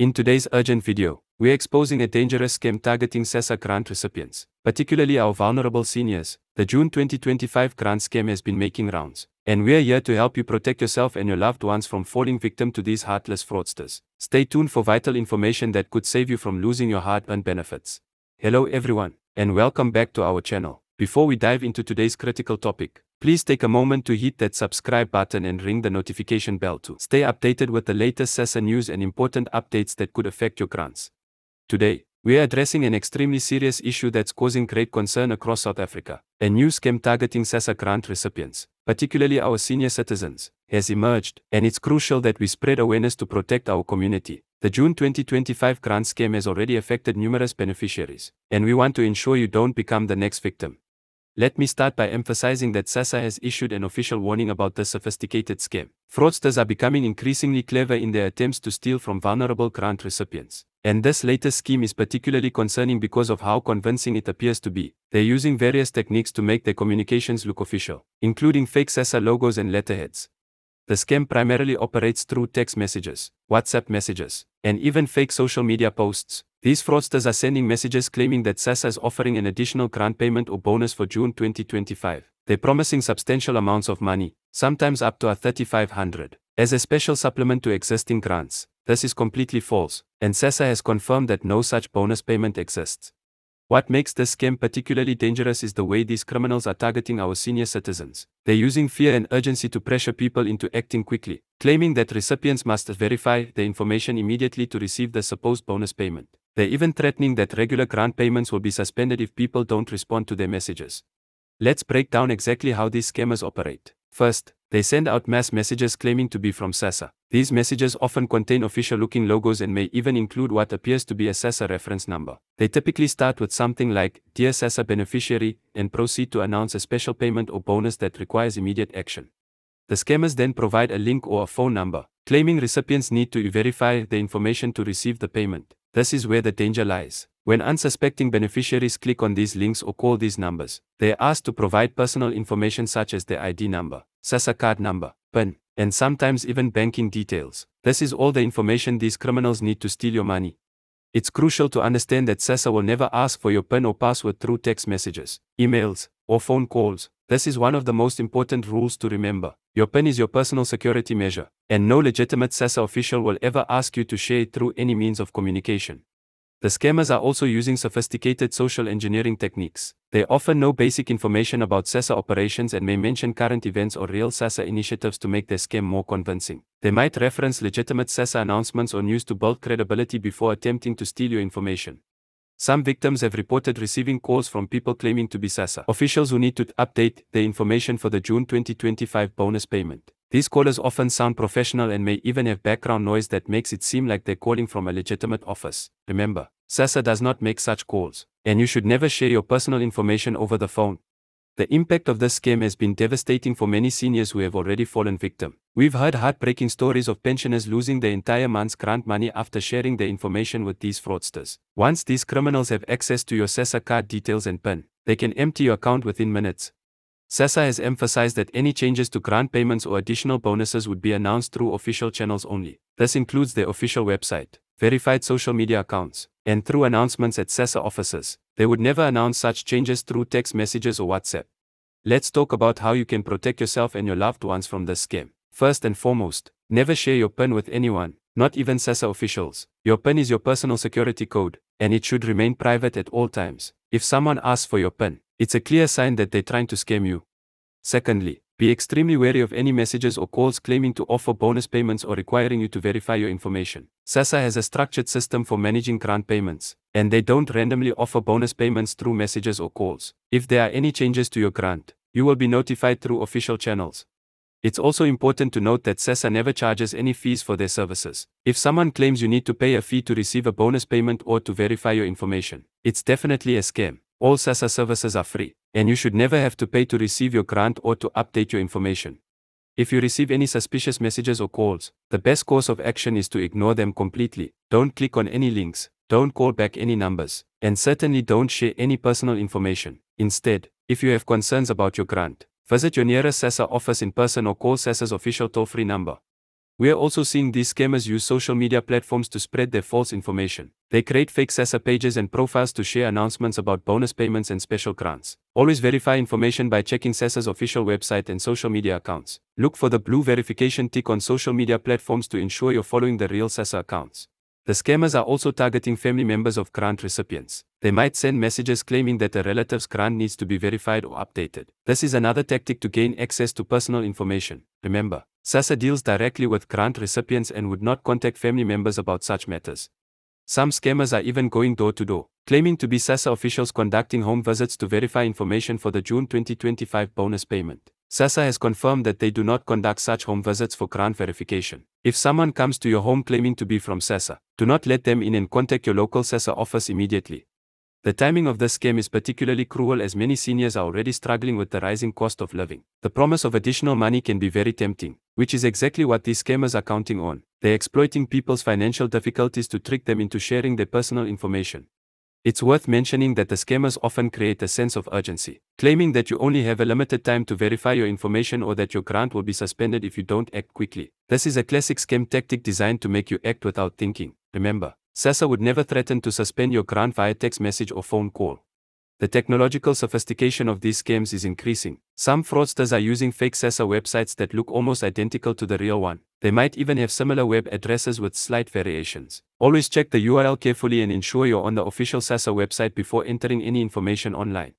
In today's urgent video, we're exposing a dangerous scam targeting Sassa grant recipients, particularly our vulnerable seniors. The June 2025 grant scam has been making rounds, and we're here to help you protect yourself and your loved ones from falling victim to these heartless fraudsters. Stay tuned for vital information that could save you from losing your hard-earned benefits. Hello everyone, and welcome back to our channel. Before we dive into today's critical topic, please take a moment to hit that subscribe button and ring the notification bell to stay updated with the latest Sassa news and important updates that could affect your grants. Today, we are addressing an extremely serious issue that's causing great concern across South Africa. A new scam targeting Sassa grant recipients, particularly our senior citizens, has emerged, and it's crucial that we spread awareness to protect our community. The June 2025 grant scam has already affected numerous beneficiaries, and we want to ensure you don't become the next victim. Let me start by emphasizing that Sassa has issued an official warning about this sophisticated scam. Fraudsters are becoming increasingly clever in their attempts to steal from vulnerable grant recipients. And this latest scheme is particularly concerning because of how convincing it appears to be. They're using various techniques to make their communications look official, including fake Sassa logos and letterheads. The scam primarily operates through text messages, WhatsApp messages, and even fake social media posts. These fraudsters are sending messages claiming that Sassa is offering an additional grant payment or bonus for June 2025. They're promising substantial amounts of money, sometimes up to 3,500, as a special supplement to existing grants. This is completely false, and Sassa has confirmed that no such bonus payment exists. What makes this scam particularly dangerous is the way these criminals are targeting our senior citizens. They're using fear and urgency to pressure people into acting quickly, claiming that recipients must verify the information immediately to receive the supposed bonus payment. They're even threatening that regular grant payments will be suspended if people don't respond to their messages. Let's break down exactly how these scammers operate. First, they send out mass messages claiming to be from Sassa. These messages often contain official-looking logos and may even include what appears to be a Sassa reference number. They typically start with something like, "Dear Sassa beneficiary," and proceed to announce a special payment or bonus that requires immediate action. The scammers then provide a link or a phone number, claiming recipients need to verify the information to receive the payment. This is where the danger lies. When unsuspecting beneficiaries click on these links or call these numbers, they are asked to provide personal information such as their ID number, Sassa card number, PIN, and sometimes even banking details. This is all the information these criminals need to steal your money. It's crucial to understand that Sassa will never ask for your PIN or password through text messages, emails, or phone calls. This is one of the most important rules to remember. Your PIN is your personal security measure, and no legitimate Sassa official will ever ask you to share it through any means of communication. The scammers are also using sophisticated social engineering techniques. They often know basic information about Sassa operations and may mention current events or real Sassa initiatives to make their scam more convincing. They might reference legitimate Sassa announcements or news to build credibility before attempting to steal your information. Some victims have reported receiving calls from people claiming to be Sassa officials who need to update their information for the June 2025 bonus payment. These callers often sound professional and may even have background noise that makes it seem like they're calling from a legitimate office. Remember, Sassa does not make such calls, and you should never share your personal information over the phone. The impact of this scam has been devastating for many seniors who have already fallen victim. We've heard heartbreaking stories of pensioners losing their entire month's grant money after sharing their information with these fraudsters. Once these criminals have access to your Sassa card details and PIN, they can empty your account within minutes. Sassa has emphasized that any changes to grant payments or additional bonuses would be announced through official channels only. This includes their official website, verified social media accounts, and through announcements at Sassa offices. They would never announce such changes through text messages or WhatsApp. Let's talk about how you can protect yourself and your loved ones from this scam. First and foremost, never share your PIN with anyone, not even Sassa officials. Your PIN is your personal security code, and it should remain private at all times. If someone asks for your PIN, it's a clear sign that they're trying to scam you. Secondly, be extremely wary of any messages or calls claiming to offer bonus payments or requiring you to verify your information. Sassa has a structured system for managing grant payments, and they don't randomly offer bonus payments through messages or calls. If there are any changes to your grant, you will be notified through official channels. It's also important to note that Sassa never charges any fees for their services. If someone claims you need to pay a fee to receive a bonus payment or to verify your information, it's definitely a scam. All Sassa services are free, and you should never have to pay to receive your grant or to update your information. If you receive any suspicious messages or calls, the best course of action is to ignore them completely. Don't click on any links, don't call back any numbers, and certainly don't share any personal information. Instead, if you have concerns about your grant, visit your nearest Sassa office in person or call Sassa's official toll-free number. We are also seeing these scammers use social media platforms to spread their false information. They create fake Sassa pages and profiles to share announcements about bonus payments and special grants. Always verify information by checking Sassa's official website and social media accounts. Look for the blue verification tick on social media platforms to ensure you're following the real Sassa accounts. The scammers are also targeting family members of grant recipients. They might send messages claiming that a relative's grant needs to be verified or updated. This is another tactic to gain access to personal information. Remember, Sassa deals directly with grant recipients and would not contact family members about such matters. Some scammers are even going door to door, claiming to be Sassa officials conducting home visits to verify information for the June 2025 bonus payment. Sassa has confirmed that they do not conduct such home visits for grant verification. If someone comes to your home claiming to be from Sassa, do not let them in and contact your local Sassa office immediately. The timing of this scam is particularly cruel as many seniors are already struggling with the rising cost of living. The promise of additional money can be very tempting, which is exactly what these scammers are counting on. They're exploiting people's financial difficulties to trick them into sharing their personal information. It's worth mentioning that the scammers often create a sense of urgency, claiming that you only have a limited time to verify your information or that your grant will be suspended if you don't act quickly. This is a classic scam tactic designed to make you act without thinking. Remember, Sassa would never threaten to suspend your grant via text message or phone call. The technological sophistication of these scams is increasing. Some fraudsters are using fake Sassa websites that look almost identical to the real one. They might even have similar web addresses with slight variations. Always check the URL carefully and ensure you're on the official Sassa website before entering any information online.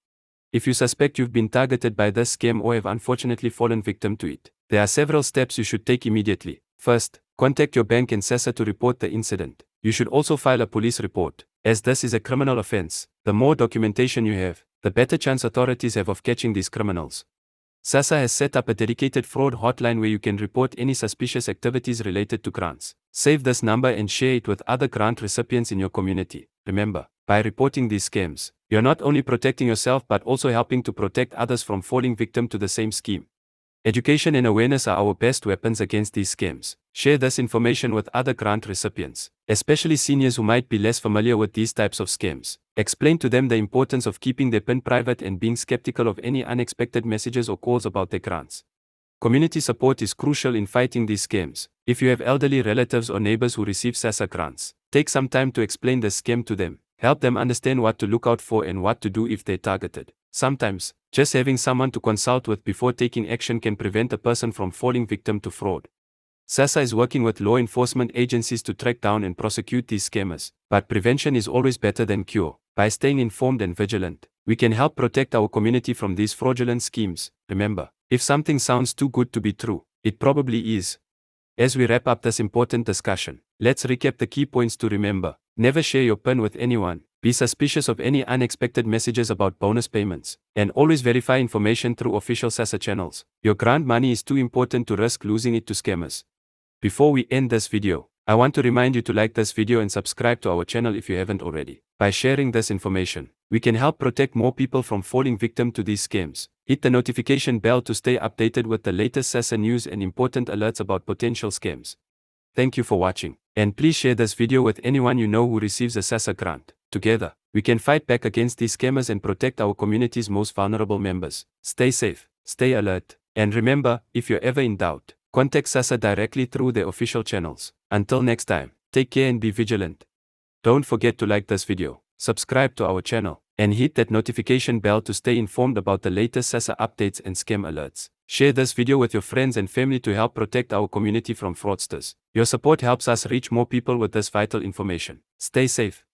If you suspect you've been targeted by this scam or have unfortunately fallen victim to it, there are several steps you should take immediately. First, contact your bank and Sassa to report the incident. You should also file a police report, as this is a criminal offense. The more documentation you have, the better chance authorities have of catching these criminals. Sassa has set up a dedicated fraud hotline where you can report any suspicious activities related to grants. Save this number and share it with other grant recipients in your community. Remember, by reporting these scams, you're not only protecting yourself but also helping to protect others from falling victim to the same scheme. Education and awareness are our best weapons against these scams. Share this information with other grant recipients, especially seniors who might be less familiar with these types of scams. Explain to them the importance of keeping their PIN private and being skeptical of any unexpected messages or calls about their grants. Community support is crucial in fighting these scams. If you have elderly relatives or neighbors who receive Sassa grants, take some time to explain the scam to them. Help them understand what to look out for and what to do if they're targeted. Sometimes, just having someone to consult with before taking action can prevent a person from falling victim to fraud. Sassa is working with law enforcement agencies to track down and prosecute these scammers, but prevention is always better than cure. By staying informed and vigilant, we can help protect our community from these fraudulent schemes. Remember, if something sounds too good to be true, it probably is. As we wrap up this important discussion, let's recap the key points to remember. Never share your PIN with anyone. Be suspicious of any unexpected messages about bonus payments, and always verify information through official Sassa channels. Your grant money is too important to risk losing it to scammers. Before we end this video, I want to remind you to like this video and subscribe to our channel if you haven't already. By sharing this information, we can help protect more people from falling victim to these scams. Hit the notification bell to stay updated with the latest Sassa news and important alerts about potential scams. Thank you for watching, and please share this video with anyone you know who receives a Sassa grant. Together, we can fight back against these scammers and protect our community's most vulnerable members. Stay safe, stay alert, and remember, if you're ever in doubt, contact Sassa directly through their official channels. Until next time, take care and be vigilant. Don't forget to like this video, subscribe to our channel, and hit that notification bell to stay informed about the latest Sassa updates and scam alerts. Share this video with your friends and family to help protect our community from fraudsters. Your support helps us reach more people with this vital information. Stay safe.